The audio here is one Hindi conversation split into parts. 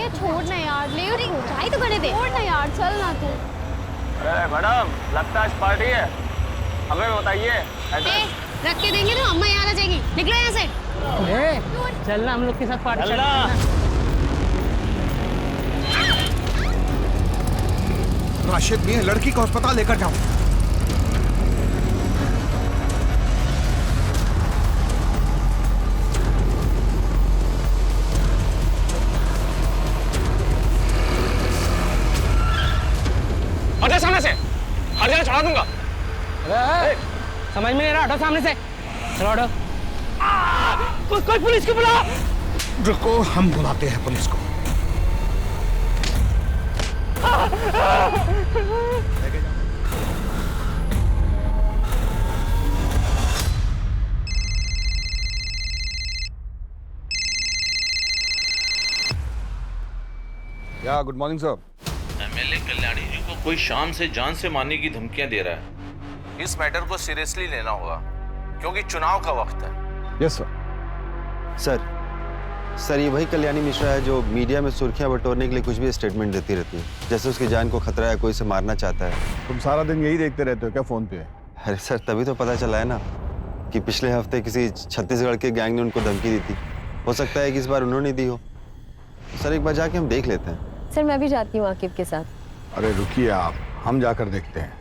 ये छोड़ ना यार, ले चाय तो करने दे। छोड़ ना यार, चल ना तू। अरे मैडम, लगता है आज पार्टी है, हमें बताइए। रख के देंगे तो अम्मा यहाँ आ जाएगी। निकलो यहाँ से। चलना हम लोग के साथ पार्टी चलना। राशिद मियां, लड़की को अस्पताल लेकर जाओ। हटो सामने से, हर जगह चढ़ा दूंगा। समझ में नहीं रहा, हटो सामने से। चलो हटो। कोई पुलिस को बुला। रुको, हम बुलाते हैं पुलिस को। या good morning sir. MLA Kalyani ji को कोई शाम से जान से मारने की धमकियां दे रहा है। इस मैटर को सीरियसली लेना होगा क्योंकि चुनाव का वक्त है। Yes sir. सर ये वही कल्याणी मिश्रा है जो मीडिया में सुर्खियां बटोरने के लिए कुछ भी स्टेटमेंट देती रहती है, जैसे उसकी जान को खतरा है, कोई से मारना चाहता है। तुम सारा दिन यही देखते रहते हो क्या फोन पे? अरे सर, तभी तो पता चला है ना कि पिछले हफ्ते किसी छत्तीसगढ़ के गैंग ने उनको धमकी दी थी। हो सकता है कि इस बार उन्होंने दी हो। सर एक बार जाके हम देख लेते हैं। सर मैं भी जाती हूँ आकिब के साथ। अरे रुकिए आप, हम जाकर देखते हैं।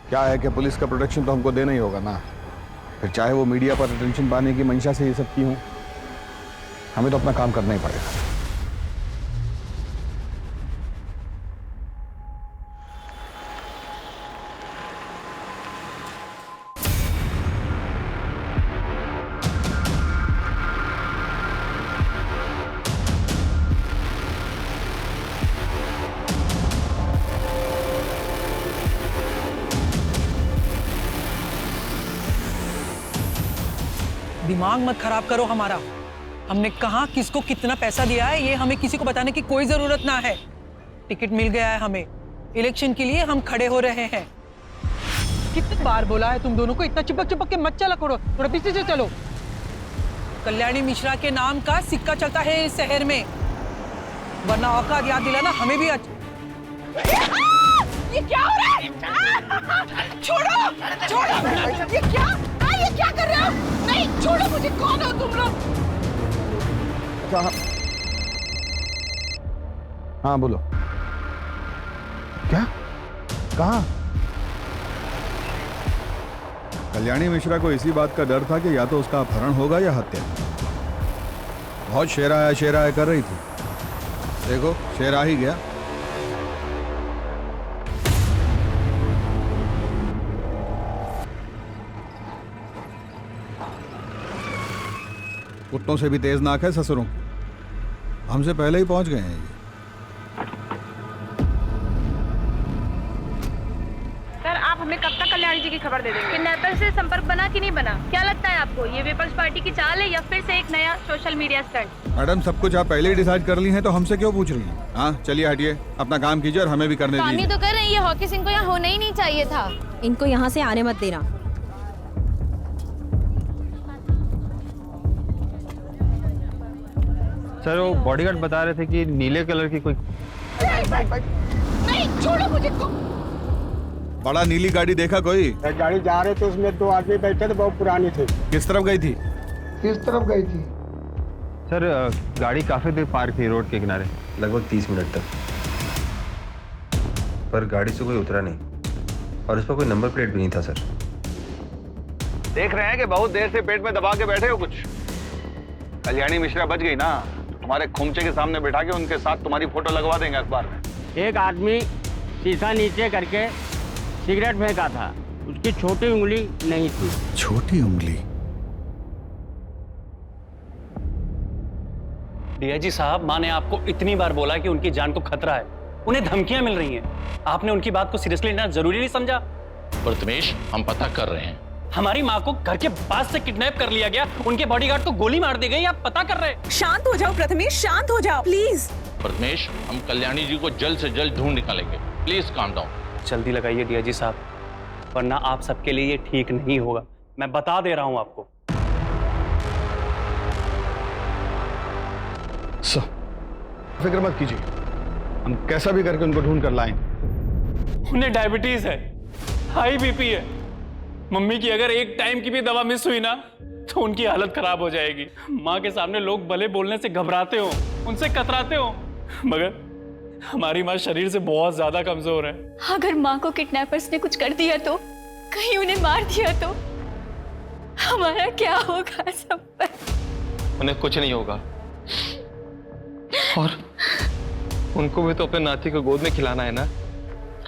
क्या है कि पुलिस का प्रोटेक्शन तो हमको देना ही होगा ना, फिर चाहे वो मीडिया पर अटेंशन पाने की मंशा से ये सब की हो, हमें तो अपना काम करना ही पड़ेगा। दिमाग मत खराब करो हमारा। हमने कहा किसको कितना पैसा दिया है ये हमें किसी को बताने की कोई जरूरत ना है। टिकट मिल गया है हमें, इलेक्शन के लिए हम खड़े हो रहे हैं। कितनी बार बोला है तुम दोनों को, इतना चिपक चिपक के मत चला करो, थोड़ा पीछे से चलो। कल्याणी मिश्रा के नाम का सिक्का चलता है इस शहर में, वरना औकात याद दिलाना हमें भी। ये क्या हो रहा है? छोड़ो, छोड़ो। ये क्या कर रहे हो? नहीं, छोड़ो मुझे। कौन हो तुम लोग? हाँ बोलो। क्या? कहाँ? कल्याणी मिश्रा को इसी बात का डर था कि या तो उसका अपहरण होगा या हत्या। बहुत शेराया कर रही थी। देखो शेर आ ही गया। कुत्तों से भी तेज नाक है ससुरों, हमसे पहले ही पहुंच गए हैं ये। सर आप हमें कब तक कल्याणी जी की खबर दे देंगे? किडनैपर से संपर्क बना कि नहीं बना? क्या लगता है आपको, ये विपक्ष पार्टी की चाल है या फिर से एक नया सोशल मीडिया स्टंट? मैडम सब कुछ आप पहले ही डिसाइड कर ली हैं तो हमसे क्यों पूछ रही हैं? हाँ चलिए हटिए, अपना काम कीजिए और हमें भी करने काम ही दीजिए। तो कर रही है। हॉकी सिंह को यहाँ होना ही नहीं चाहिए था। इनको यहाँ से आने मत देना। सर वो बॉडीगार्ड बता रहे थे कि नीले कलर की कोई। नहीं, छोड़ो मुझे। बड़ा नीली गाड़ी देखा कोई? गाड़ी जा रहे थे, उसमें 2 आदमी बैठे थे, बहुत पुरानी थी। किस तरफ गई थी? किस तरफ गई थी? सर गाड़ी काफी देर पार्क थी रोड के किनारे, लगभग 30 मिनट तक, पर गाड़ी से कोई उतरा नहीं और उस पर कोई नंबर प्लेट भी नहीं था। सर देख रहे हैं कि बहुत देर से पेट में दबा के बैठे हो कुछ। कल्याणी मिश्रा बच गई ना, तुम्हारे खुमचे के सामने बैठा के उनके साथ तुम्हारी फोटो लगवा देंगे अखबार में। एक आदमी शीशा नीचे करके सिगरेट फेंका था, उसकी छोटी उंगली नहीं थी। छोटी उंगली? डीआईजी साहब, माँ ने आपको इतनी बार बोला कि उनकी जान को खतरा है, उन्हें धमकियां मिल रही हैं। आपने उनकी बात को सीरियसली लेना जरूरी नहीं समझा? प्रथमेश, हम पता कर रहे हैं। हमारी माँ को घर के पास से किडनैप कर लिया गया, उनके बॉडीगार्ड को गोली मार दी गई, आप पता कर रहे हैं? शांत हो जाओ प्रथमेश, शांत हो जाओ प्लीज। प्रथमेश, हम कल्याणी जी को जल्द से जल्द ढूंढ निकालेंगे। Please calm down. जल्दी लगाइए डीआईजी साहब, वरना आप सबके लिए ये ठीक नहीं होगा। मैं बता दे रहा हूं आपको। फिक्र मत कीजिए, हम कैसा भी करके उनको ढूंढ कर लाएंगे। उन्हें डायबिटीज है, हाई बीपी है। मम्मी की अगर एक टाइम की भी दवा मिस हुई ना तो उनकी हालत खराब हो जाएगी। माँ के सामने लोग भले बोलने से घबराते हो, उनसे कतराते हो, मगर हमारी माँ शरीर से बहुत ज्यादा कमजोर है। अगर माँ को किडनैपर्स ने कुछ कर दिया तो, कहीं उन्हें मार दिया तो हमारा क्या होगा सब पर? उन्हें कुछ नहीं होगा, और उनको भी तो अपने नाती को गोद में खिलाना है ना।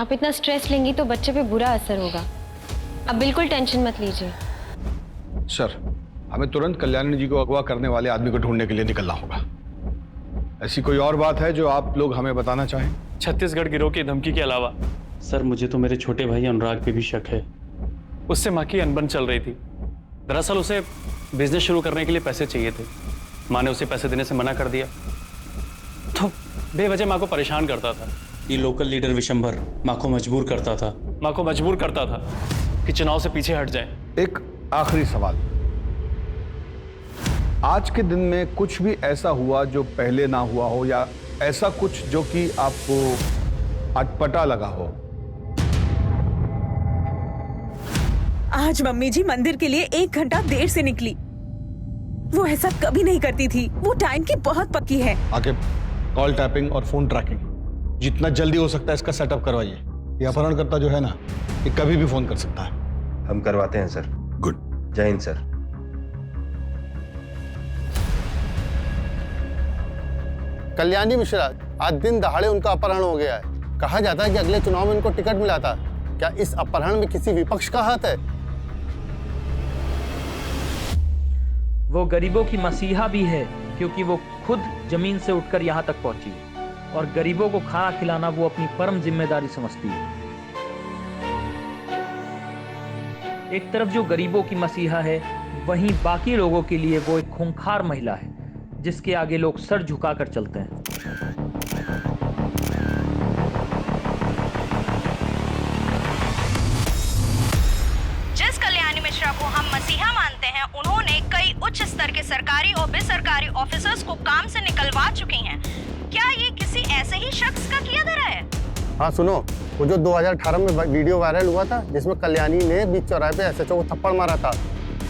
आप इतना स्ट्रेस लेंगी तो बच्चे पे बुरा असर होगा। आप बिल्कुल टेंशन मत लीजिए। सर, हमें तुरंत कल्याणी जी को अगवा करने वाले आदमी को ढूंढने के लिए निकलना होगा। ऐसी कोई और बात है जो आप लोग हमें बताना चाहें? छत्तीसगढ़ गिरोह की धमकी के अलावा सर, मुझे तो मेरे छोटे भाई अनुराग पे भी शक है। उससे माँ की अनबन चल रही थी। दरअसल उसे बिजनेस शुरू करने के लिए पैसे चाहिए थे। माँ ने उसे पैसे देने से मना कर दिया, तो बेवजह माँ को परेशान करता था। ये लोकल लीडर विशंभर माँ को मजबूर करता था कि चुनाव से पीछे हट जाए। एक आखिरी सवाल, आज के दिन में कुछ भी ऐसा हुआ जो पहले ना हुआ हो, या ऐसा कुछ जो कि आपको अटपटा लगा हो? आज मम्मी जी मंदिर के लिए 1 घंटा देर से निकली। वो ऐसा कभी नहीं करती थी। वो टाइम की बहुत पक्की है। आगे कॉल टैपिंग और फोन ट्रैकिंग जितना जल्दी हो सकता है इसका सेटअप करवाइए। ये अपहरणकर्ता जो है ना, ये कभी भी फोन कर सकता है। हम करवाते हैं सर। गुड। जय हिंद सर। कल्याणी मिश्रा, आज दिन दहाड़े उनका अपहरण हो गया है। कहा जाता है कि अगले चुनाव में उनको टिकट मिला था। क्या इस अपहरण में किसी विपक्ष का हाथ है? वो गरीबों की मसीहा भी है, क्योंकि वो खुद जमीन से उठकर यहाँ तक पहुंची और गरीबों को खाना खिलाना वो अपनी परम जिम्मेदारी समझती है। एक तरफ जो गरीबों की मसीहा है, वहीं बाकी लोगों के लिए वो एक खूंखार महिला है जिसके आगे लोग सर झुकाकर चलते हैं। जिस कल्याणी मिश्रा को हम मसीहा मानते हैं, उन्होंने कई उच्च स्तर के सरकारी और बेसरकारी ऑफिसर्स को काम से निकलवा चुकी हैं। क्या ये किसी ऐसे ही शख्स का किया धरा है? हाँ सुनो, वो जो 2018 में वीडियो वायरल हुआ था जिसमें कल्याणी ने बीच चौराहे पे एसएचओ को थप्पड़ मारा था,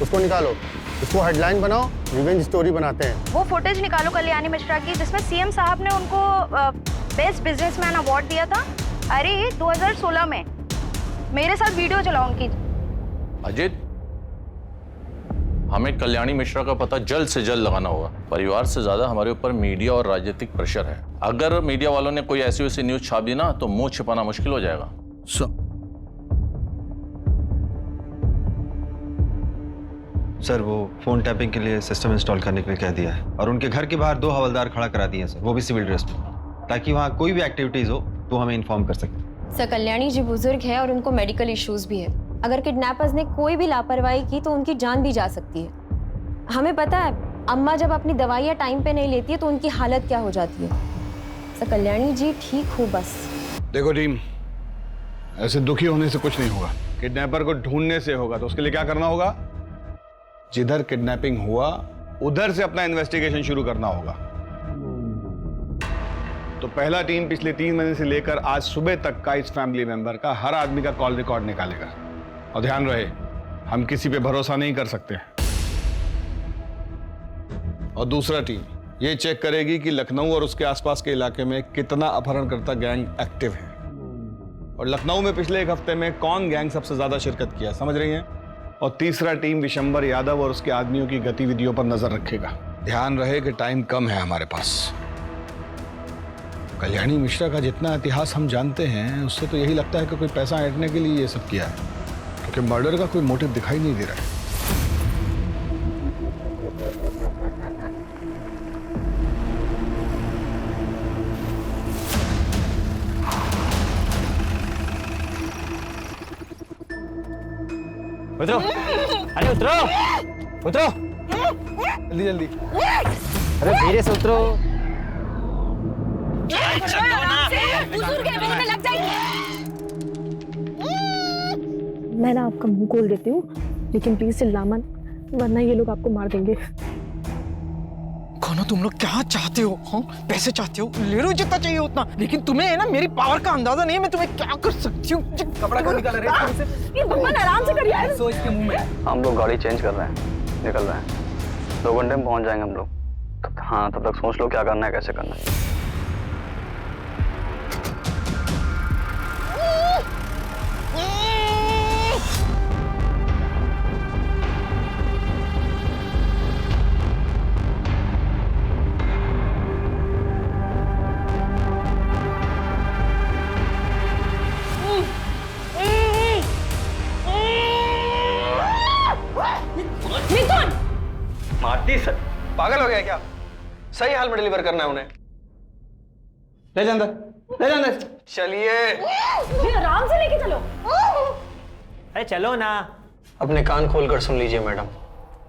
उसको निकालो, उसको हेडलाइन बनाओ, रिवेंज स्टोरी बनाते हैं। वो फुटेज निकालो कल्याणी मिश्रा की जिसमें सीएम साहब ने उनको बेस्ट बिजनेसमैन अवार्ड दिया था। अरे 2016 में। मेरे साथ वीडियो चलाओ उनकी। अजित, हमें कल्याणी मिश्रा का पता जल्द से जल्द लगाना होगा। परिवार से ज्यादा हमारे ऊपर मीडिया और राजनीतिक प्रेशर है। अगर मीडिया वालों ने कोई ऐसी वैसी न्यूज छाप दी ना तो मुंह छिपाना मुश्किल हो जाएगा। सर, वो फोन टैपिंग के लिए सिस्टम इंस्टॉल करने के लिए कह दिया है और उनके घर के बाहर 2 हवलदार खड़ा करा दिए हैं सर, वो भी सिविल ड्रेस में, ताकि वहाँ कोई भी एक्टिविटीज हो तो हमें इन्फॉर्म कर सकें। सर, कल्याणी जी बुजुर्ग है और उनको मेडिकल इश्यूज भी है। अगर किडनैपर्स ने कोई भी लापरवाही की तो उनकी जान भी जा सकती है। हमें पता है, अम्मा जब अपनी दवाइयाँ टाइम पे नहीं लेती है तो उनकी हालत क्या हो जाती है। सर, कल्याणी जी ठीक हो बस। देखो टीम, ऐसे दुखी होने से कुछ नहीं होगा। किडनैपर को ढूंढने से होगा। तो उसके लिए क्या करना होगा? जिधर किडनैपिंग हुआ उधर से अपना इन्वेस्टिगेशन शुरू करना होगा। तो पहला टीम पिछले 3 महीने से लेकर आज सुबह तक का इस फैमिली मेंबर का हर आदमी का कॉल रिकॉर्ड निकालेगा। और ध्यान रहे, हम किसी पे भरोसा नहीं कर सकते। और दूसरा टीम ये चेक करेगी कि लखनऊ और उसके आसपास के इलाके में कितना अपहरणकर्ता गैंग एक्टिव है, और लखनऊ में पिछले 1 हफ्ते में कौन गैंग सबसे ज्यादा शिरकत किया, समझ रही हैं? और तीसरा टीम विशंबर यादव और उसके आदमियों की गतिविधियों पर नजर रखेगा। ध्यान रहे कि टाइम कम है हमारे पास। कल्याणी मिश्रा का जितना इतिहास हम जानते हैं उससे तो यही लगता है कि कोई पैसा ऐंठने के लिए ये सब किया है, क्योंकि मर्डर का कोई मोटिव दिखाई नहीं दे रहा है। उतरो, अरे उतरो, उतरो, जल्दी जल्दी। अरे धीरे से उतरो। मैं ना आपका मुंह खोल देती हूँ, लेकिन प्लीज चिल्ला मत, वरना ये लोग आपको मार देंगे। कौन मानो तुम लोग क्या चाहते हो? हाँ, पैसे चाहते हो, ले लो जितना चाहिए उतना, लेकिन तुम्हें है ना मेरी पावर का अंदाजा नहीं है, मैं तुम्हें क्या कर सकती हूँ। कपड़ा क्यों निकाल रहे हैं ये भगवान आराम से करिए यार। सो इसके मुंह में। हम लोग गाड़ी चेंज कर रहे हैं, निकल रहे हैं। 2 घंटे में पहुंच जाएंगे हम लोग। हाँ, तब तक सोच लो क्या करना है, कैसे करना है। मारती सर, पागल हो गया क्या? सही हाल में डिलीवर करना है उन्हें। ले जा अंदर, ले जा अंदर। चलिए आराम से लेके चलो। अरे चलो ना। अपने कान खोलकर सुन लीजिए मैडम,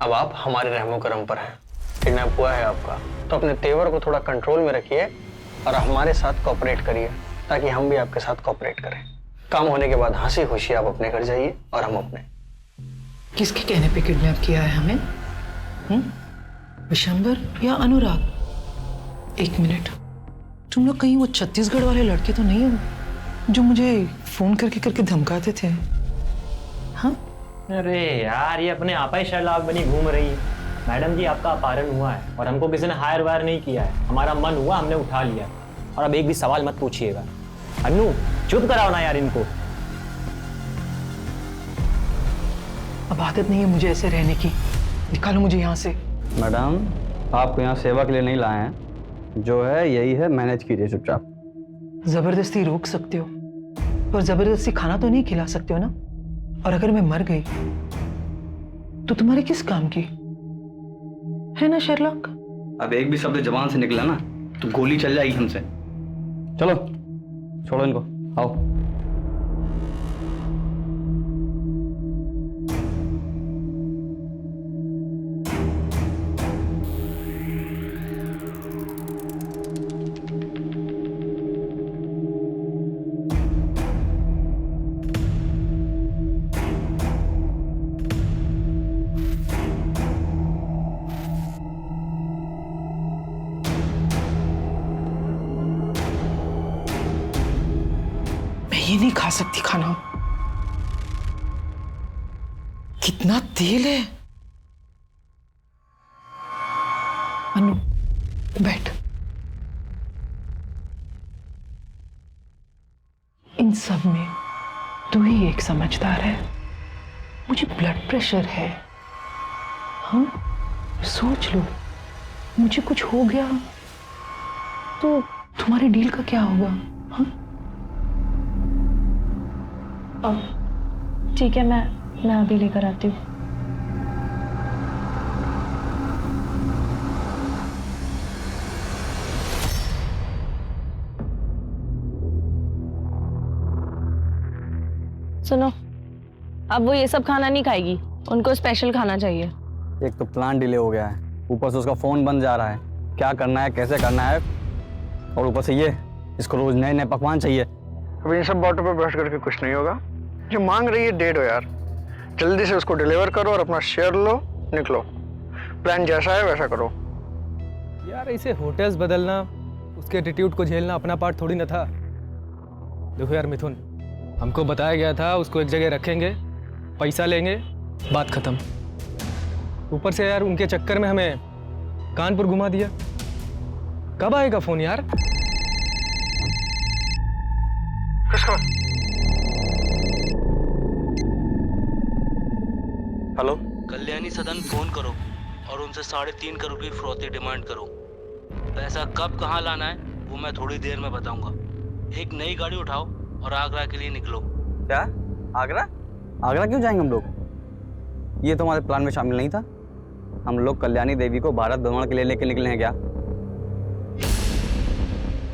अब आप हमारे रहमो करम पर हैं। किडनैप हुआ है आपका, तो अपने तेवर को थोड़ा कंट्रोल में रखिए और हमारे साथ कोऑपरेट करिए, ताकि हम भी आपके साथ कोऑपरेट करें। काम होने के बाद हंसी खुशी आप अपने घर जाइए और हम अपने। किसके कहने पे किडनैप किया है हमें? विशंबर या अनुराग? 1 मिनट, तुम लोग कहीं वो छत्तीसगढ़ वाले लड़के तो नहीं हो जो मुझे फोन करके करके धमकाते थे? हाँ? अरे यार, ये अपने आप ही शर्लाक बनी घूम रही है। मैडम जी, आपका अपहरण हुआ है और हमको किसी ने हायर वायर नहीं किया है। हमारा मन हुआ, हमने उठा लिया। और अब एक भी सवाल मत पूछिएगा। अनु, चुप कराओ ना यार इनको। अब आदत नहीं है मुझे ऐसे रहने की, निकालो मुझे यहाँ से। मैडम, आपको यहाँ सेवा के लिए नहीं लाए हैं, जो है यही है, मैनेज कीजिए चुपचाप। जबरदस्ती रोक सकते हो, पर जबरदस्ती खाना तो नहीं खिला सकते हो ना। और अगर मैं मर गई तो तुम्हारे किस काम की है ना शेरलॉक? अब एक भी शब्द जबान से निकला ना तो गोली चल जाएगी हमसे। चलो छोड़ो इनको, आओ। ये नहीं खा सकती खाना, कितना तेल है। अनु, बैठ। इन सब में तू ही एक समझदार है। मुझे ब्लड प्रेशर है। हाँ, सोच लो, मुझे कुछ हो गया तो तुम्हारे डील का क्या होगा? हाँ, ठीक है, मैं अभी लेकर आती हूँ। सुनो, अब वो ये सब खाना नहीं खाएगी, उनको स्पेशल खाना चाहिए। एक तो प्लान डिले हो गया है, ऊपर से उसका फोन बंद जा रहा है। क्या करना है, कैसे करना है, और ऊपर से ये इसको रोज नए नए पकवान चाहिए। अब इन सब बातों पर बहस करके कुछ नहीं होगा। जो मांग रही है दे दो यार, जल्दी से उसको डिलीवर करो और अपना शेयर लो, निकलो। प्लान जैसा है वैसा करो। यार, इसे होटल्स बदलना, उसके एटीट्यूड को झेलना अपना पार्ट थोड़ी ना था। देखो यार मिथुन, हमको बताया गया था उसको एक जगह रखेंगे, पैसा लेंगे, बात खत्म। ऊपर से यार उनके चक्कर में हमें कानपुर घुमा दिया। कब आएगा फोन यार? हेलो, कल्याणी सदन फोन करो और उनसे 3.5 करोड़ की फिरौती डिमांड करो। पैसा कब कहाँ लाना है वो मैं थोड़ी देर में बताऊंगा। एक नई गाड़ी उठाओ और आगरा के लिए निकलो। क्या? आगरा? आगरा क्यों जाएंगे हम लोग? ये तो हमारे प्लान में शामिल नहीं था। हम लोग कल्याणी देवी को भारत भ्रमण के लिए लेके निकले हैं क्या?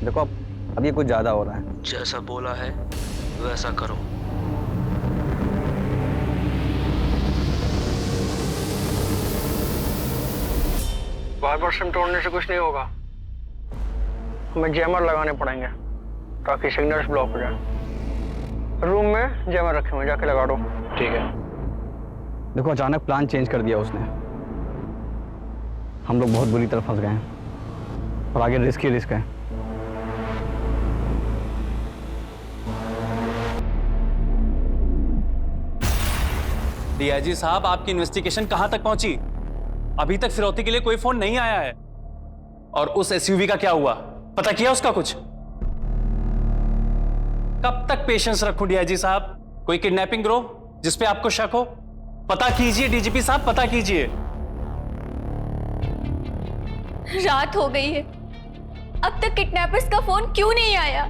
देखो अब ये कुछ ज्यादा हो रहा है। जैसा बोला है वैसा करो। वाइब्रेशन तोड़ने से कुछ नहीं होगा, हमें जैमर लगाने पड़ेंगे ताकि सिग्नल्स ब्लॉक हो जाए। रूम में जैमर रखे हुए, जाके लगा दो। ठीक है। देखो अचानक प्लान चेंज कर दिया उसने, हम लोग बहुत बुरी तरह फंस गए हैं। और आगे रिस्क ही रिस्क है। डीआईजी साहब, आपकी इन्वेस्टिगेशन कहां तक पहुंची? अभी तक फिरौती के लिए कोई फोन नहीं आया है। और उस एसयूवी का क्या हुआ, पता किया उसका कुछ? कब तक पेशेंस रखूं डीआईजी साहब? कोई किडनैपिंग ग्रोह जिसपे आपको शक हो? पता कीजिए डीजीपी साहब, पता कीजिए। रात हो गई है, अब तक किडनैपर्स का फोन क्यों नहीं आया?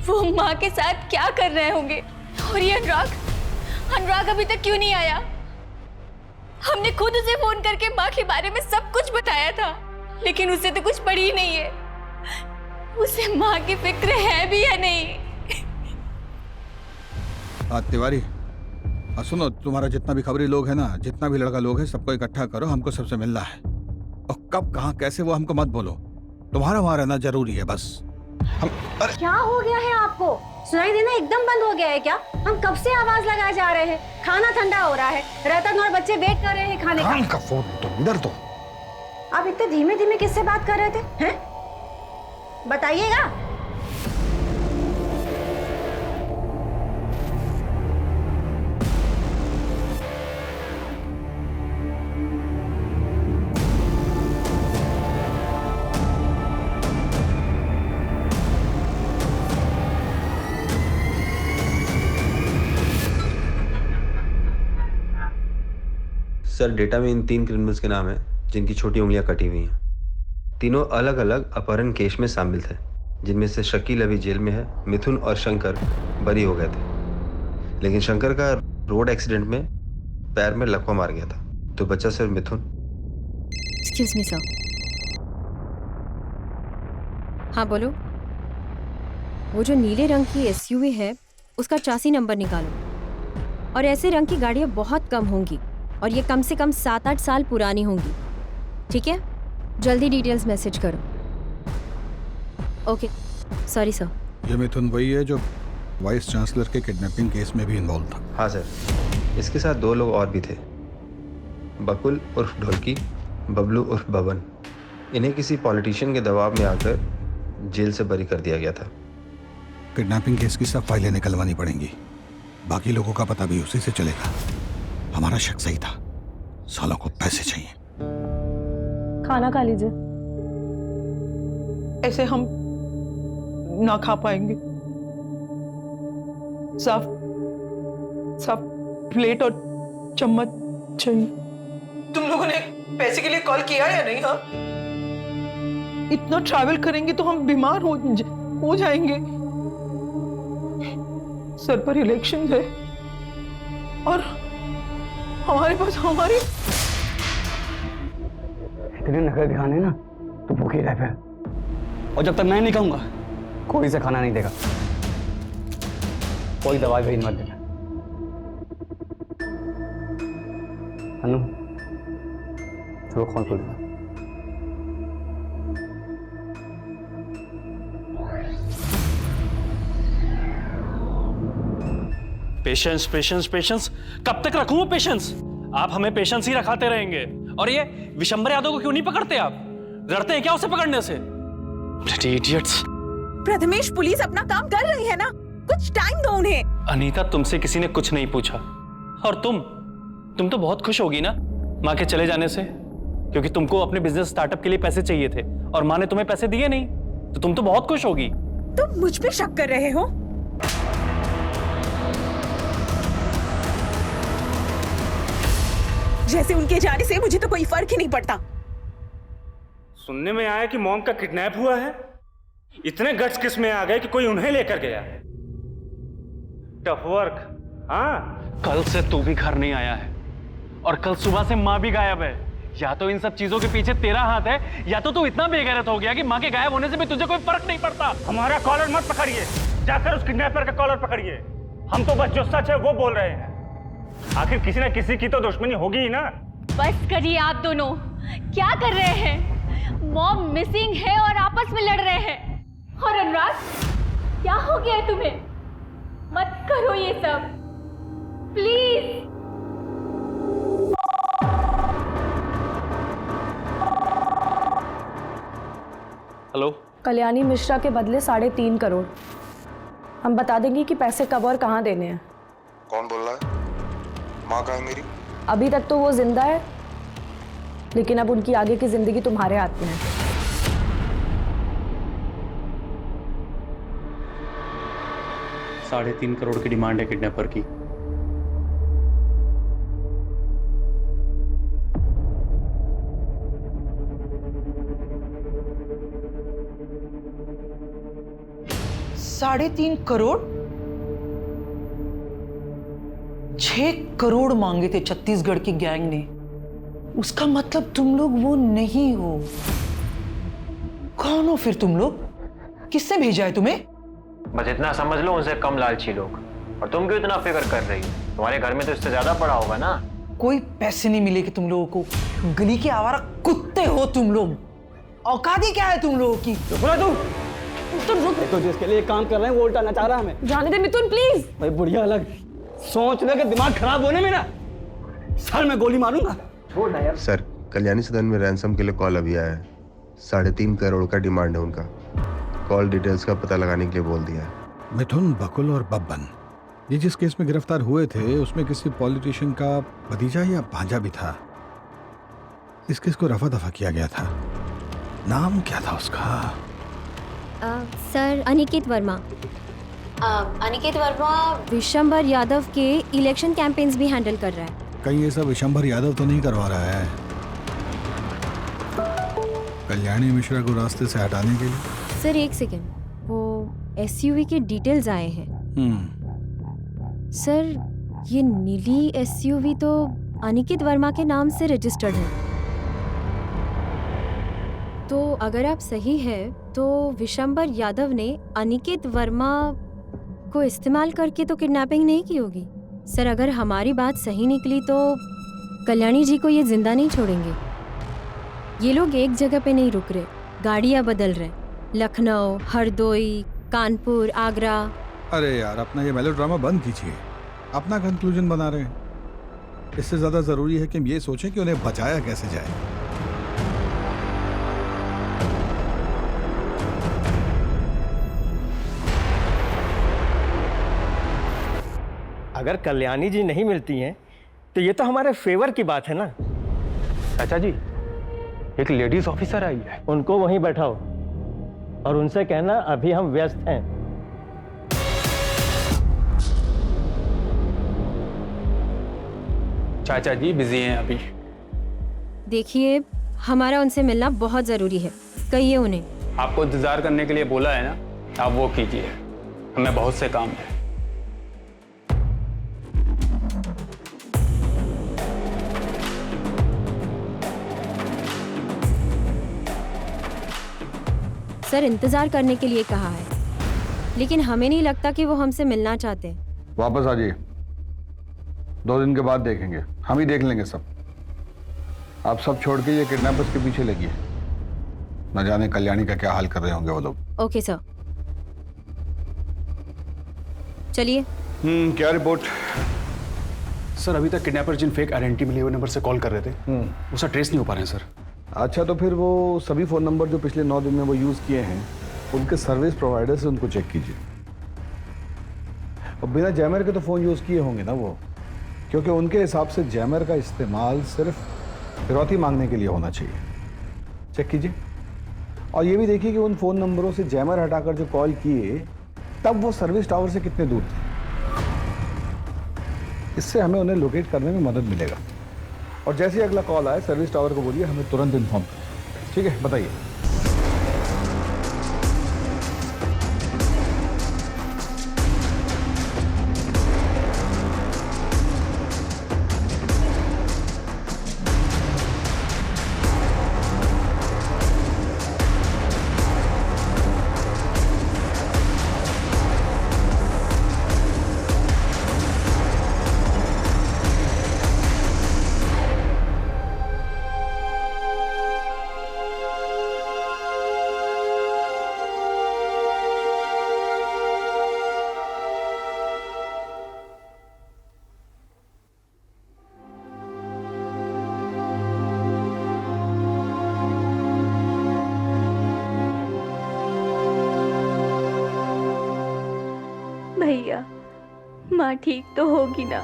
वो माँ के साथ क्या कर रहे होंगे? और ये अनुराग अभी तक क्यों नहीं आया? हमने खुद उसे फोन करके माँ के बारे में सब कुछ बताया था, लेकिन उसे तो कुछ पड़ी ही नहीं है। उसे माँ की फिक्र है भी या नहीं? तिवारी, सुनो, तुम्हारा जितना भी खबरी लोग है ना, जितना भी लड़का लोग है, सबको इकट्ठा करो, हमको सबसे मिलना है। और कब कहाँ कैसे वो हमको मत बोलो, तुम्हारा वहां रहना जरूरी है बस। क्या हो गया है आपको? सुनाई देना एकदम बंद हो गया है क्या? हम कब से आवाज लगाए जा रहे हैं, खाना ठंडा हो रहा है, रतन और बच्चे वेट कर रहे हैं खाने का। फोन तो इधर दो। आप इतने धीमे धीमे किससे बात कर रहे थे हैं? बताइएगा। सर, डेटा में इन 3 क्रिमिनल्स के नाम है जिनकी छोटी उंगलियां कटी हुई हैं। तीनों अलग अलग अपहरण केस में शामिल थे, जिनमें से शकील अभी जेल में है, मिथुन और शंकर बरी हो गए थे। लेकिन शंकर का रोड एक्सीडेंट में पैर में लकवा मार गया था, तो बचा सिर्फ मिथुन। Excuse me sir. हाँ बोलो। वो जो नीले रंग की एसयूवी है, उसका चासी नंबर निकालो। और ऐसे रंग की गाड़ियाँ बहुत कम होंगी, और ये कम से कम 7-8 साल पुरानी होंगी। ठीक है, जल्दी डिटेल्स मैसेज करो। Okay, sorry sir. ये मिथुन वही है जो वाइस चांसलर के किडनैपिंग केस में भी इन्वॉल्व था? हाँ सर, इसके साथ 2 लोग और भी थे, बकुल उर्फ ढोलकी, बबलू उर्फ बबन। इन्हें किसी पॉलिटिशियन के दबाव में आकर जेल से बरी कर दिया गया था। किडनैपिंग केस की सब फाइलें निकलवानी पड़ेंगी, बाकी लोगों का पता भी उसी से चलेगा। हमारा शक सही था, सालों को पैसे चाहिए। खाना खा लीजिए। ऐसे हम ना खा पाएंगे। साफ प्लेट और चम्मच चाहिए। तुम लोगों ने पैसे के लिए कॉल किया या नहीं? हाँ, इतना ट्रैवल करेंगे तो हम बीमार हो जाएंगे। सर पर इलेक्शन है और हमारे पास इतने नखरे दिखाने ना तो भूखे रह पे। और जब तक मैं नहीं कहूंगा, कोई से खाना नहीं देगा। कोई दवाई भी मत देना। अनु, चलो कॉल कर दो। पेशेंस पेशेंस पेशेंस, कब तक रखूं वो पेशेंस? आप हमें पेशेंस ही रखाते रहेंगे। और ये विशंबर यादव को क्यों नहीं पकड़ते आप? डरते हैं क्या उसे पकड़ने से? इडियट्स। प्रथमेश, पुलिस अपना काम कर रही है ना, कुछ टाइम दो उन्हें। अनीता, तुमसे किसी ने कुछ नहीं पूछा। और तुम तो बहुत खुश होगी ना माँ के चले जाने से, क्योंकि तुमको अपने बिजनेस स्टार्टअप के लिए पैसे चाहिए थे और माँ ने तुम्हें पैसे दिए नहीं, तो तुम तो बहुत खुश होगी। तुम मुझ पे शक कर रहे हो? जैसे उनके जाने से मुझे तो कोई फर्क ही नहीं पड़ता। सुनने में आया कि मॉम का किडनैप हुआ है। इतने गट्स किस में आ गए कि कोई उन्हें लेकर गया। Tough work. हाँ, कल से तू भी घर नहीं आया है और कल सुबह से माँ भी गायब है। या तो इन सब चीजों के पीछे तेरा हाथ है, या तो तू इतना बेगैरत हो गया कि माँ के गायब होने से भी तुझे कोई फर्क नहीं पड़ता। हमारा कॉलर मत पकड़िए, जाकर उस किडनैपर का कॉलर पकड़िए। हम तो बस जो सच है वो बोल रहे हैं। आखिर किसी न किसी की तो दुश्मनी होगी ही ना। बस करिए आप दोनों, क्या कर रहे हैं? मॉम मिसिंग है और आपस में लड़ रहे हैं। और अनुराग, क्या हो गया है तुम्हें? मत करो ये सब, प्लीज। कल्याणी मिश्रा के बदले 3.5 करोड़। हम बता देंगे कि पैसे कब और कहाँ देने हैं। कौन बोल रहा है? माँ कहाँ है मेरी? अभी तक तो वो जिंदा है, लेकिन अब उनकी आगे की जिंदगी तुम्हारे हाथ में है। 3.5 करोड़ की डिमांड है किडनैपर की। साढ़े 3 करोड़? 6 करोड़ मांगे थे छत्तीसगढ़ की गैंग ने। उसका मतलब तुम लोग वो नहीं हो। कौन हो फिर तुम लोग? किसने भेजा है तुम्हें? बस इतना समझ लो, उनसे कम लालची लोग। और तुम क्यों इतना फिक्र कर रही हो? तुम्हारे घर में तो इससे ज्यादा पड़ा होगा ना। कोई पैसे नहीं मिलेगे तुम लोगों को। गली के आवारा कुत्ते हो तुम लोग। औकात ही क्या है तुम लोगों की? बोला तो जिसके लिए काम कर रहे हैं वो उल्टा नचा रहा है हमें। जाने दे मिथुन प्लीज। भाई बुढ़िया अलग सोचने के दिमाग खराब होने में ना सर में गोली मारूंगा। छोड़ना यार। सर, कल्याणी सदन में रैंसम के लिए कॉल अभी आया है। 3.5 करोड़ का डिमांड है उनका। कॉल डिटेल्स का पता लगाने के लिए बोल दिया है। मिथुन, बकुल और बब्बन, ये जिस केस में गिरफ्तार हुए थे उसमें किसी पॉलिटिशियन का भतीजा या भांजा भी था। इस केस को रफा दफा किया गया था। नाम क्या था उसका? सर, अनिकेत वर्मा। अनिकेत वर्मा विशंबर यादव के इलेक्शन कैंपेन्स भी हैंडल कर रहा है। कहीं ये सब विशंबर यादव तो नहीं करवा रहा है कल्याणी मिश्रा को रास्ते से हटाने के लिए? सर एक सेकेंड, वो एसयूवी के डिटेल्स आए हैं। सर, ये नीली एसयूवी तो अनिकेत वर्मा के नाम से रजिस्टर्ड है। तो अगर आप सही है तो विशंबर यादव ने अनिकेत वर्मा को इस्तेमाल करके तो किडनैपिंग नहीं की होगी। सर, अगर हमारी बात सही निकली तो कल्याणी जी को ये जिंदा नहीं छोड़ेंगे। ये लोग एक जगह पे नहीं रुक रहे, गाड़ियाँ बदल रहे। लखनऊ, हरदोई, कानपुर, आगरा। अरे यार, अपना ये मेलोड्रामा बंद कीजिए। अपना कंक्लूजन बना रहे हैं। इससे ज्यादा जरूरी है कि हम ये सोचें कि उन्हें बचाया कैसे जाए। अगर कल्याणी जी नहीं मिलती हैं तो ये तो हमारे फेवर की बात है ना। चाचा जी, एक लेडीज ऑफिसर आई है, उनको वहीं बैठाओ और उनसे कहना अभी हम व्यस्त हैं। चाचा जी बिजी हैं अभी। देखिए, हमारा उनसे मिलना बहुत जरूरी है, कहिए उन्हें। आपको इंतजार करने के लिए बोला है ना, आप वो कीजिए, हमें बहुत से काम है। सर, इंतजार करने के लिए कहा है, लेकिन हमें नहीं लगता कि वो हमसे मिलना चाहते हैं। वापस आ जाइए, 2 दिन के बाद देखेंगे, हम ही देख लेंगे सब। आप सब छोड़ के ये किडनैपर्स के पीछे लगिए। न जाने कल्याणी का क्या हाल कर रहे होंगे वो लोग। ओके सर, चलिए। क्या रिपोर्ट? सर, अभी तक किडनैपर जिन फेक आइडेंटिटी मिली हुए नंबर से कॉल कर रहे थे वो सर ट्रेस नहीं हो पा रहे हैं सर। अच्छा, तो फिर वो सभी फ़ोन नंबर जो पिछले 9 दिन में वो यूज़ किए हैं उनके सर्विस प्रोवाइडर से उनको चेक कीजिए। और बिना जैमर के तो फ़ोन यूज़ किए होंगे ना वो, क्योंकि उनके हिसाब से जैमर का इस्तेमाल सिर्फ फिरौती मांगने के लिए होना चाहिए। चेक कीजिए। और ये भी देखिए कि उन फ़ोन नंबरों से जैमर हटाकर जो कॉल किए तब वो सर्विस टावर से कितने दूर थे। इससे हमें उन्हें लोकेट करने में मदद मिलेगा। और जैसे ही अगला कॉल आए सर्विस टावर को बोलिए हमें तुरंत इन्फॉर्म करें। ठीक है, बताइए। माँ ठीक तो होगी ना?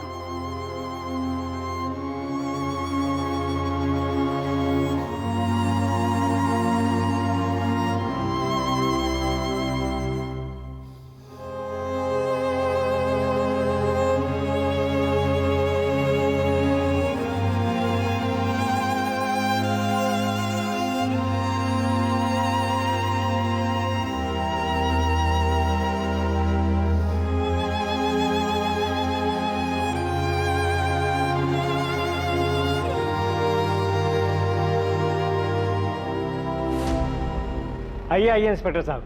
आइए आइए इंस्पेक्टर साहब।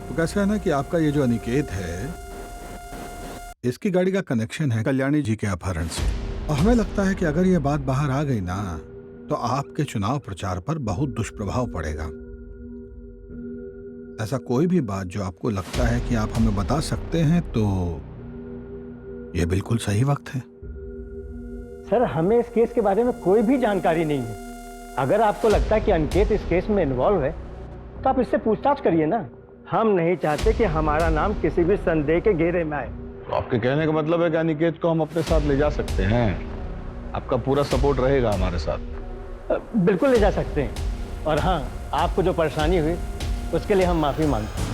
तो कैसा है ना कि आपका ये जो अनिकेत है, इसकी गाड़ी का कनेक्शन है कल्याणी जी के अपहरण से। और हमें लगता है कि अगर ये बात बाहर आ गई ना तो आपके चुनाव प्रचार पर बहुत दुष्प्रभाव पड़ेगा। ऐसा कोई भी बात जो आपको लगता है कि आप हमें बता सकते हैं तो ये बिल्कुल सही वक्त है। सर, हमें इस केस के बारे में कोई भी जानकारी नहीं है। अगर आपको लगता है कि अनिकेत इस केस में इन्वॉल्व है तो आप इससे पूछताछ करिए ना। हम नहीं चाहते कि हमारा नाम किसी भी संदेह के घेरे में आए। तो आपके कहने का मतलब है कि अनिकेत को हम अपने साथ ले जा सकते हैं? आपका पूरा सपोर्ट रहेगा हमारे साथ? बिल्कुल ले जा सकते हैं। और हाँ, आपको जो परेशानी हुई उसके लिए हम माफी मांगते हैं।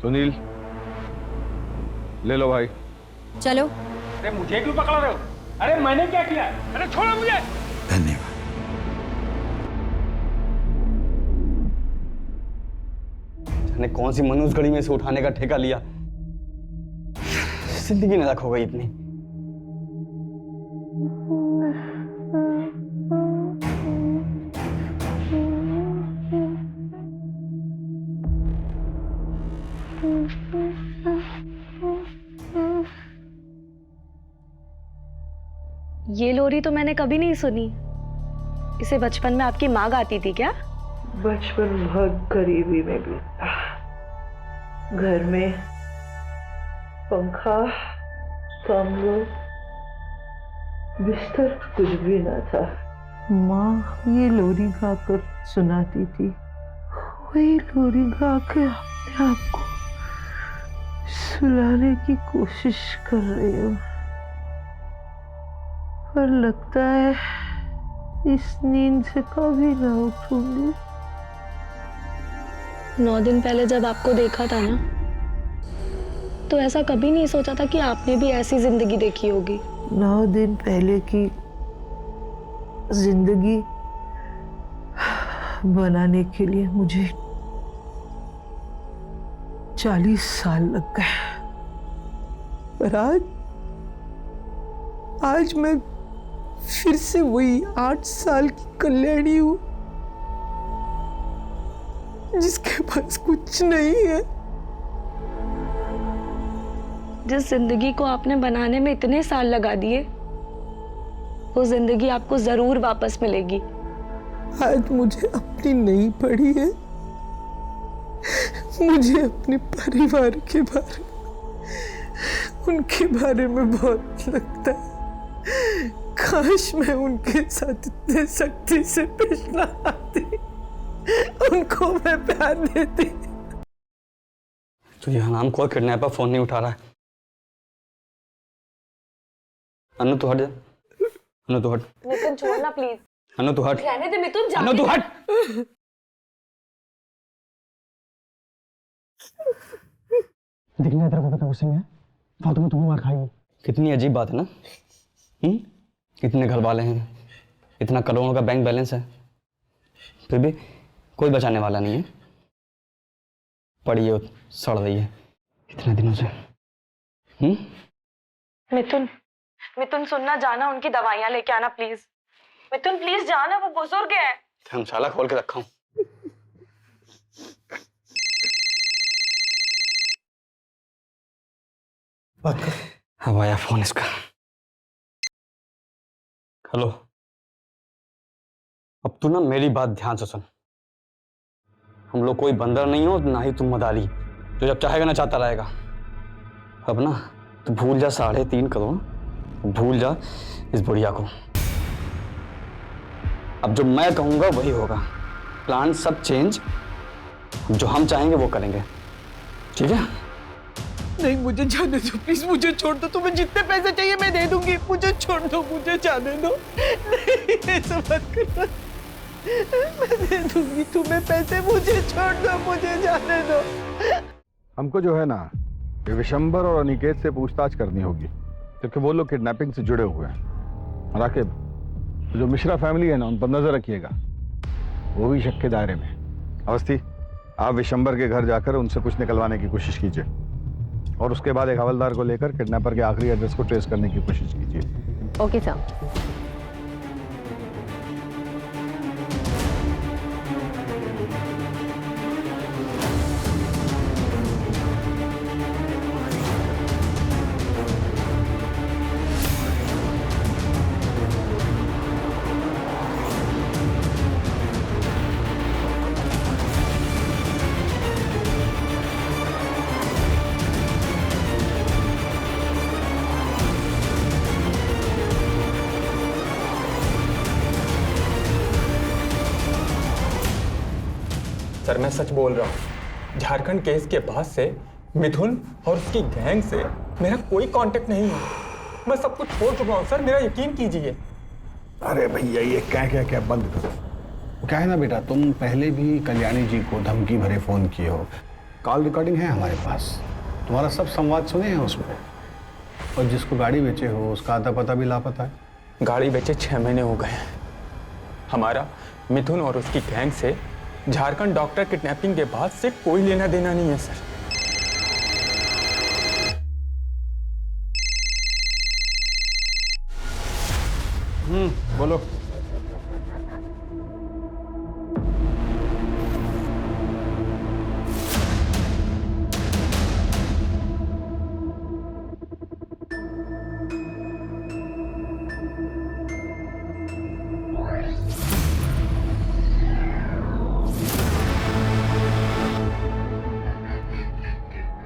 सुनील, ले लो भाई। चलो। अरे मुझे क्यों पकड़ रहे हो? अरे मैंने क्या किया? अरे छोड़ो मुझे। धन्यवाद। ने कौन सी मनुष्य घड़ी में से उठाने का ठेका लिया, जिंदगी नरक हो गई इतनी। ये लोरी तो मैंने कभी नहीं सुनी। इसे बचपन में आपकी माँ गाती थी क्या? बचपन बहुत गरीबी में बीता। घर में पंखा, कमरा, बिस्तर कुछ भी न था। माँ ये लोरी गाकर सुनाती थी। वही लोरी गाकर अपने आप को सुलाने की कोशिश कर रही हूँ, पर लगता है इस नींद से कभी ना उठूंगी। 9 दिन पहले जब आपको देखा था ना, तो ऐसा कभी नहीं सोचा था कि आपने भी ऐसी जिंदगी देखी होगी। 9 दिन पहले की जिंदगी बनाने के लिए मुझे 40 साल लग गए, पर आज मैं फिर से वही 8 साल की कल्याणी हूं जिसके पास कुछ नहीं है। जिस जिंदगी को आपने बनाने में इतने साल लगा दिए, वो जिंदगी आपको जरूर वापस मिलेगी। आज मुझे अपनी नहीं पड़ी है। मुझे अपने परिवार के बारे में, उनके बारे में बहुत लगता है। काश मैं उनके साथ इतने सख्ती से पेश न आती, उनको मैं प्यार देती। तो यह नाम कोई किडनैपर फोन नहीं उठा रहा है। अनु तू हट जा। अनु तू हट। मिथुन छोड़ना प्लीज। अनु तू हट। रहने दे मिथुन। अनु तू हट। दिखने तेरे को पता गुस्से में फालतू में तुम्हें मार खाएगी। कितनी अजीब बात है ना। इतने घर वाले हैं, इतना करोड़ों का बैंक बैलेंस है, फिर भी कोई बचाने वाला नहीं है। पड़ी है, सड़ रही है इतने दिनों से। मिथुन, मिथुन सुनना, जाना उनकी दवाइयां लेके आना प्लीज। मिथुन प्लीज जाना, वो बुजुर्ग है। धर्मशाला खोल के रखा हूं। अब आया फोन इसका। हेलो, अब तू ना मेरी बात ध्यान से सुन। हम लोग कोई बंदर नहीं हो, ना ही तुम मदारी जो जब चाहेगा ना चाहता रहेगा। अब ना तू भूल जा 3.5 करोड़, भूल जा इस बुढ़िया को। अब जो मैं कहूंगा वही होगा। प्लान सब चेंज, जो हम चाहेंगे वो करेंगे, ठीक है? नहीं, मुझे जाने दो प्लीज, मुझे छोड़ दो। तुम्हें जितने पैसे चाहिए मैं दे दूंगी, मुझे छोड़ दो, मुझे जाने दो। नहीं, ऐसा मत करो, मैं दे दूंगी तुम्हें पैसे, मुझे छोड़ दो, मुझे जाने दो। हमको जो है ना, ये विशंबर और अनिकेत से पूछताछ करनी होगी, क्योंकि वो लोग किडनैपिंग से जुड़े हुए हैं। राकिब, जो मिश्रा फैमिली है ना, उन पर नजर रखिएगा, वो भी शक के दायरे में। अवस्थी, आप विशंबर के घर जाकर उनसे कुछ निकलवाने की कोशिश कीजिए, और उसके बाद एक हवलदार को लेकर किडनैपर के आखिरी एड्रेस को ट्रेस करने की कोशिश कीजिए। Okay sir. सर मैं सच बोल रहा हूँ, झारखंड केस के बाद से मिथुन और उसकी गैंग से मेरा कोई कांटेक्ट नहीं है। मैं सब कुछ छोड़ चुका हूँ सर, मेरा यकीन कीजिए। अरे भैया ये क्या बंद करो। क्या है ना बेटा, तुम पहले भी कल्याणी जी को धमकी भरे फोन किए हो, कॉल रिकॉर्डिंग है हमारे पास, तुम्हारा सब संवाद सुने हैं उसमें। और जिसको गाड़ी बेचे हो उसका आता पता भी लापता है। गाड़ी बेचे 6 महीने हो गए हैं। हमारा मिथुन और उसकी गैंग से झारखंड डॉक्टर किडनैपिंग के बाद से कोई लेना देना नहीं है सर। बोलो।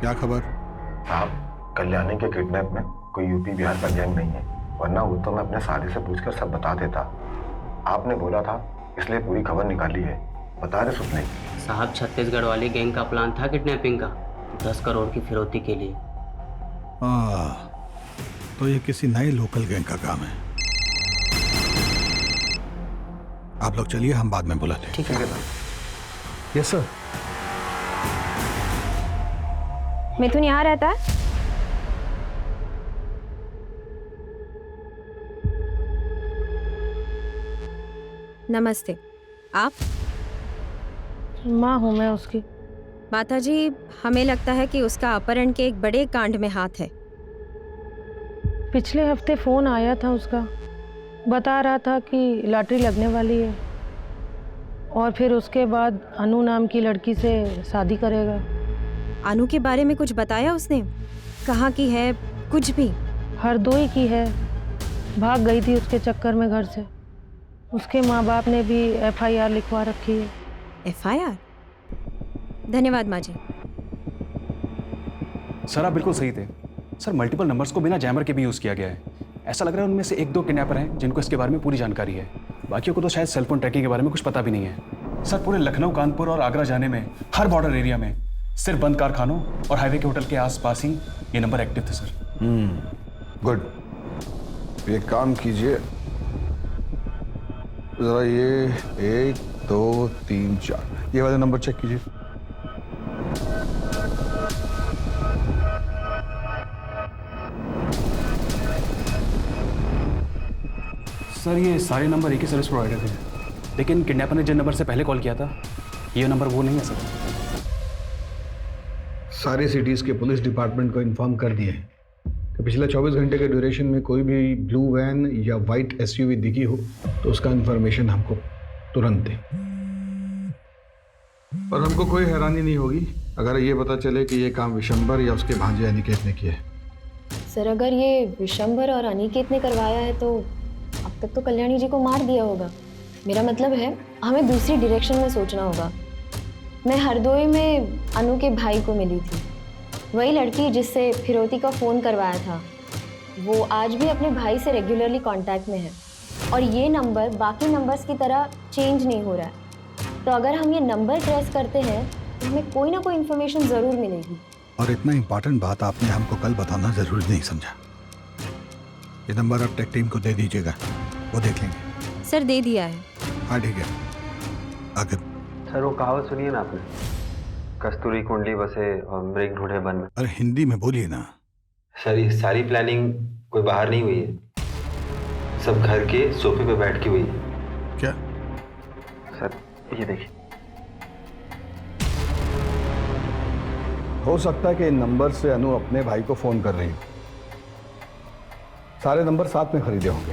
क्या खबर? साहब, कल्याणी के किडनैप में कोई यूपी बिहार का गैंग नहीं है, वरना वो तो मैं अपने साले से पूछकर सब बता देता। आपने बोला था इसलिए पूरी खबर निकाली है। बता रहे सुपने साहब, छत्तीसगढ़ वाली गैंग का प्लान था किडनैपिंग का, 10 करोड़ की फिरौती के लिए। तो ये किसी नए लोकल गैंग का काम है। आप लोग चलिए, हम बाद में बुलाते हैं। ठीक है। Yes sir. मिथुन यहाँ रहता है? नमस्ते, आप? माँ हूँ मैं उसकी। माता जी, हमें लगता है कि उसका अपहरण के एक बड़े कांड में हाथ है। पिछले हफ्ते फोन आया था उसका, बता रहा था कि लॉटरी लगने वाली है और फिर उसके बाद अनु नाम की लड़की से शादी करेगा। अनु के बारे में कुछ बताया उसने? कहाँ की है? कुछ भी? हरदोई की है, भाग गई थी उसके चक्कर में घर से। उसके माँ बाप ने भी FIR लिखवा रखी है। FIR? धन्यवाद माँ जी। सर आप बिल्कुल सही थे सर, मल्टीपल नंबर्स को बिना जैमर के भी यूज़ किया गया है। ऐसा लग रहा है उनमें से 1-2 किडनैपर हैं जिनको इसके बारे में पूरी जानकारी है, बाकियों को तो शायद सेलफोन ट्रैकिंग के बारे में कुछ पता भी नहीं है। सर पूरे लखनऊ, कानपुर और आगरा जाने में हर बॉर्डर एरिया में सिर्फ बंद कारखानों और हाईवे के होटल के आसपास ही ये नंबर एक्टिव थे सर। गुड। एक काम कीजिए, जरा ये 1, 2, 3, 4 ये वाले नंबर चेक कीजिए। सर ये सारे नंबर एक ही सर्विस प्रोवाइडर थे, लेकिन किडनैपर ने जिन नंबर से पहले कॉल किया था ये नंबर वो नहीं है सर। सारे सिटीज़ के पुलिस डिपार्टमेंट को इन्फॉर्म कर दिए कि पिछले 24 घंटे के ड्यूरेशन में कोई भी ब्लू वैन या वाइट SUV दिखी हो तो उसका इन्फॉर्मेशन हमको तुरंत दें। और हमको कोई हैरानी नहीं होगी अगर ये पता चले कि ये काम विशंबर या उसके भांजे अनिकेत ने किया है। सर, अगर ये विशंबर और अनिकेत ने करवाया है तो अब तक तो कल्याणी जी को मार दिया होगा। मेरा मतलब है हमें दूसरी डायरेक्शन में सोचना होगा। मैं हरदोई में अनु के भाई को मिली थी, वही लड़की जिससे फिरौती का फ़ोन करवाया था। वो आज भी अपने भाई से रेगुलरली कांटेक्ट में है और ये नंबर बाकी नंबर्स की तरह चेंज नहीं हो रहा है। तो अगर हम ये नंबर ट्रेस करते हैं तो हमें कोई ना कोई इन्फॉर्मेशन जरूर मिलेगी। और इतना इंपॉर्टेंट बात आपने हमको कल बताना जरूरी नहीं समझा। ये नंबर आप टेक टीम को दे दीजिएगा, वो देख लेंगे। सर दे दिया है। हाँ ठीक है, आगे। सर वो कहावत सुनिए ना आपने, कस्तूरी कुंडली बसे और मृग ढूंढे वन में। अरे हिंदी में बोलिए ना। सर ये सारी प्लानिंग कोई बाहर नहीं हुई है, सब घर के सोफे पे बैठ के हुई है। क्या? सर ये देखिए। हो सकता है कि इन नंबर से अनु अपने भाई को फोन कर रही हो। सारे नंबर साथ में खरीदे होंगे।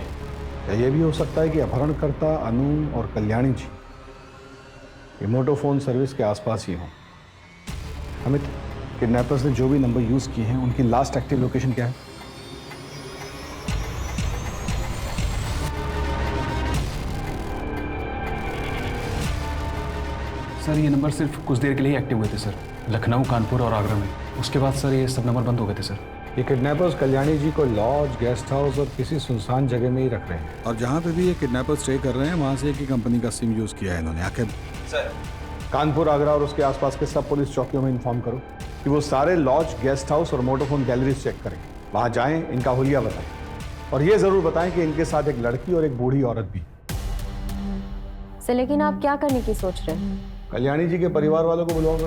या ये भी हो सकता है कि अपहरणकर्ता अनु और कल्याणी जी रिमोटो फोन सर्विस के आसपास ही हों। अमित, किडनैपर्स ने जो भी नंबर यूज किए हैं उनकी लास्ट एक्टिव लोकेशन क्या है? सर ये नंबर सिर्फ कुछ देर के लिए एक्टिव हुए थे सर, लखनऊ, कानपुर और आगरा में। उसके बाद सर ये सब नंबर बंद हो गए थे सर। ये किडनैपर्स कल्याणी जी को लॉज, गेस्ट हाउस और किसी सुनसान जगह में ही रख रहे हैं। और जहाँ पे भी ये किडनैपर स्टे कर रहे हैं वहाँ से एक ही कंपनी का सिम यूज किया है इन्होंने। आखिर सर कानपुर, आगरा और उसके आसपास के सब पुलिस चौकियों में इन्फॉर्म करो कि वो सारे लॉज, गेस्ट हाउस और मोटोफोन गैलरीज चेक करें। वहाँ जाएं, इनका हुलिया बताएं और ये जरूर बताएं कि इनके साथ एक लड़की और एक बूढ़ी औरत भी। सर लेकिन आप क्या करने की सोच रहे हैं? कल्याणी जी के परिवार वालों को बुलाओगे?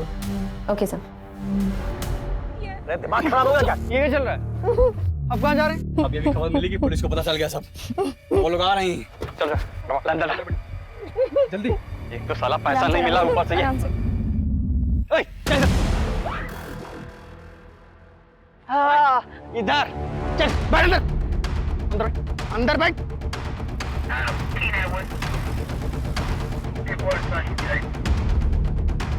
Okay sir. दिमाग खराब हो गया क्या? ये क्या चल रहा है? अब कहाँ जा रहे हैं? अब ये भी खबर मिली कि पुलिस को पता चल गया सब, वो लोग आ रहे हैं। चल अंदर जल्दी। एक तो साला पैसा नहीं मिला, ऊपर से ये। ओए, चल इधर चल, बैठ अंदर, अंदर बैठ।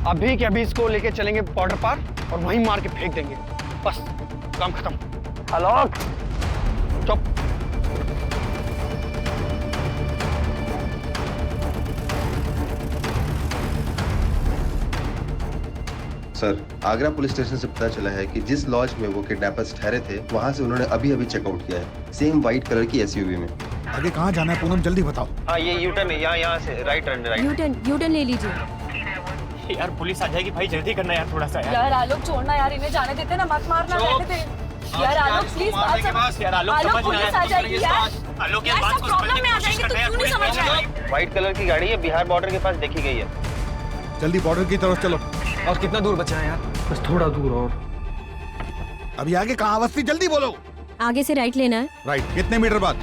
अभी के अभी इसको लेके चलेंगे बॉर्डर पार और वहीं मार के फेंक देंगे, बस काम खत्म। हेलो, चुप। सर आगरा पुलिस स्टेशन से पता चला है कि जिस लॉज में वो किडनैपर्स ठहरे थे वहाँ से उन्होंने अभी अभी चेकआउट किया है, सेम व्हाइट कलर की एसयूवी में। आगे कहाँ जाना है पूनम, जल्दी बताओ। हाँ ये यूटर्न है, यहाँ से राइट टर्न, राइट। यूटर्न ले लीजिए। यार पुलिस आ जाएगी भाई, जल्दी करना यार थोड़ा सा। यार आलोक छोड़ना यार, इन्हें जाने देते ना, मत मारना, रहने दे। यार आलोक प्लीज बात समझ। यार आलोक समझ पुलिस आ जाएगी यार। आलोक यार बात को समझने की कोशिश कर रहे हैं। क्यों नहीं समझ रहा है? व्हाइट कलर की गाड़ी है, बिहार बॉर्डर के पास देखी गई है। जल्दी बॉर्डर की तरफ चलो। और कितना दूर बचा है यार? बस थोड़ा दूर और। अभी आगे कहाँ अवस्थी, जल्दी बोलो। आगे से राइट लेना है। राइट कितने मीटर बाद?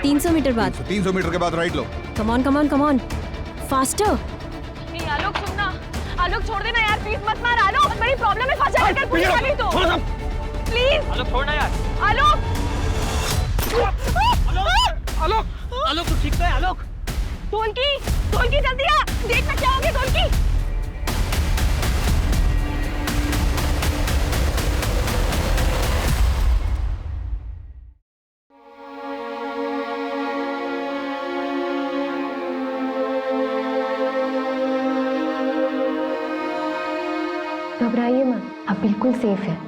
300 मीटर बाद। 300 मीटर के बाद right low. Come on come on come on, faster. नहीं आलोक सुनना, आलोक छोड़ देना यार, प्लीज मत मार आलोक, बड़ी प्रॉब्लम में फंस जाएगा पुलिस वाली तो। प्लीज आलोक छोड़ना यार। आलोक, आलोक आलोक तू ठीक तो है? आलोक ढोलकी जल्दी आ, देखना क्या हो गया ढोलकी। घबराइए मत, आप बिल्कुल सेफ हैं।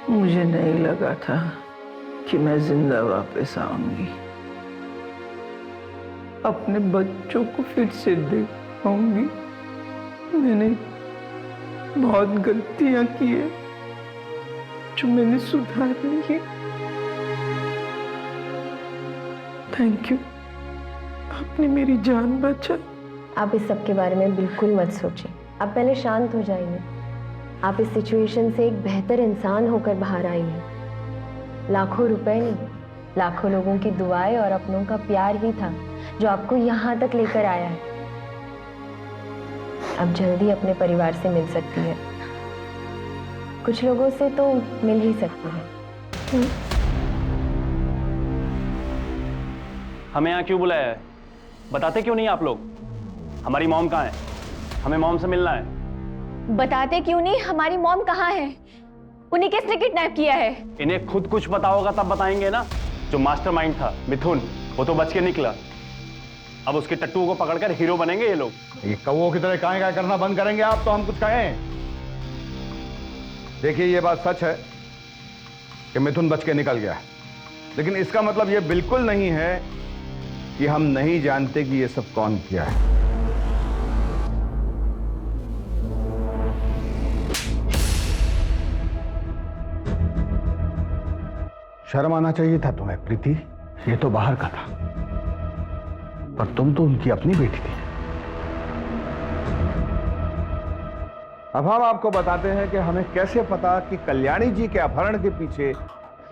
मुझे नहीं लगा था कि मैं जिंदा वापस आऊंगी, अपने बच्चों को फिर से देख पाऊंगी। मैंने बहुत गलतियां की है जो मैंने सुधार ली है। थैंक यू, आपने मेरी जान बचाई। आप इस सब के बारे में बिल्कुल मत सोचिए, आप पहले शांत हो जाइए। आप इस सिचुएशन से एक बेहतर इंसान होकर बाहर आई हैं। लाखों रुपए नहीं, लाखों लोगों की दुआएं और अपनों का प्यार ही था जो आपको यहाँ तक लेकर आया है। अब जल्दी अपने परिवार से मिल सकती है, कुछ लोगों से तो मिल ही सकती है। हमें यहाँ क्यों बुलाया है? बताते क्यों नहीं आप लोग? हमारी मॉम कहाँ है? हमें मॉम से मिलना है। बताते क्यों नहीं? हमारी मॉम कहाँ है? उन्हें किसने किडनैप किया है? इन्हें खुद कुछ पता होगा तब बताएंगे ना। जो मास्टरमाइंड था मिथुन, वो तो बच के निकला। अब उसके टट्टू को पकड़कर हीरो बनेंगे ये लोग। ये कौवों की तरह काहे काहे करना बंद करेंगे आप, तो हम कुछ कहें। देखिए ये बात सच है कि मिथुन बच के निकल गया है, लेकिन इसका मतलब ये बिल्कुल नहीं है कि हम नहीं जानते कि ये सब कौन किया है। शर्म आना चाहिए था तुम्हें प्रीति, ये तो बाहर का था, पर तुम तो उनकी अपनी बेटी थी। अब हम आपको बताते हैं कि हमें कैसे पता कि कल्याणी जी के अपहरण के पीछे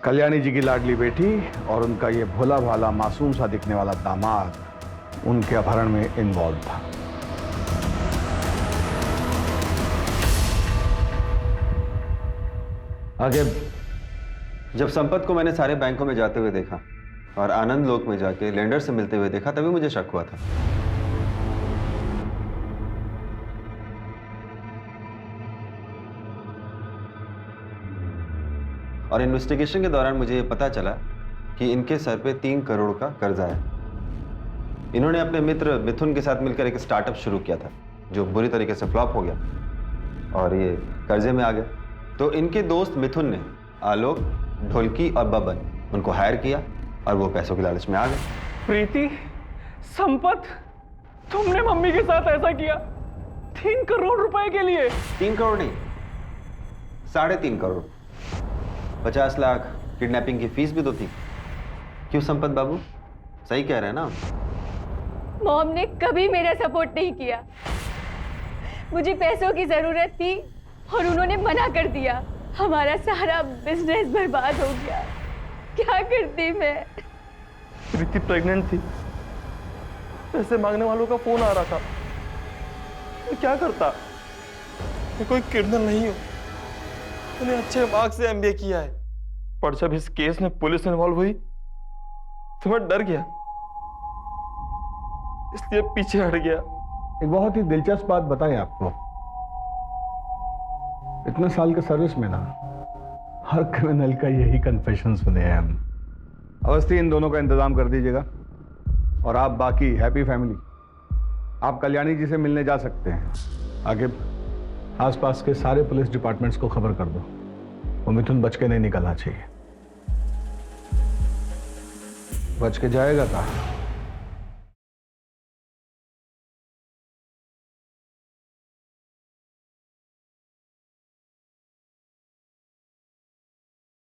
कल्याणी जी की लाडली बेटी और उनका ये भोला भाला मासूम सा दिखने वाला दामाद उनके अपहरण में इन्वॉल्व था। आगे जब संपत को मैंने सारे बैंकों में जाते हुए देखा और आनंद लोक में जाके लेंडर से मिलते हुए देखा, तभी मुझे शक हुआ था। और इन्वेस्टिगेशन के दौरान मुझे ये पता चला कि इनके सर पे 3 करोड़ का कर्जा है। इन्होंने अपने मित्र मिथुन के साथ मिलकर एक स्टार्टअप शुरू किया था जो बुरी तरीके से फ्लॉप हो गया और ये कर्जे में आ गए। तो इनके दोस्त मिथुन ने आलोक, ढोलकी और बबन उनको हायर किया और वो पैसों के लालच में आ गए। प्रीति, संपत, तुमने मम्मी के साथ ऐसा किया 3 करोड़ रुपए के लिए? 3 करोड़ नहीं, 3.5 करोड़। 50 लाख किडनैपिंग की फीस भी तो थी। क्यों संपत बाबू, सही कह रहे हैं ना? मॉम ने कभी मेरा सपोर्ट नहीं किया। मुझे पैसों की जरूरत थी और उन्होंने मना कर दिया। हमारा सारा बिजनेस बर्बाद हो गया। क्या करती मैं? प्रीति प्रेग्नेंट थी, पैसे मांगने वालों का फोन आ रहा था। मैं क्या करता? मैं कोई क्रिमिनल नहीं हूं, मैंने अच्छे मार्क्स से एमबीए किया है। पर जब इस केस में पुलिस इन्वॉल्व हुई तो मैं डर गया, इसलिए पीछे हट गया। एक बहुत ही दिलचस्प बात बताएं आपको, इतने साल के सर्विस में ना हर क्रिमिनल का यही कन्फेशन सुने हैं हम। अवस्थी, इन दोनों का इंतजाम कर दीजिएगा और आप बाकी हैप्पी फैमिली आप कल्याणी जी से मिलने जा सकते हैं। आगे आसपास के सारे पुलिस डिपार्टमेंट्स को खबर कर दो, वो मिथुन बच के नहीं निकलना चाहिए। बच के जाएगा कहाँ?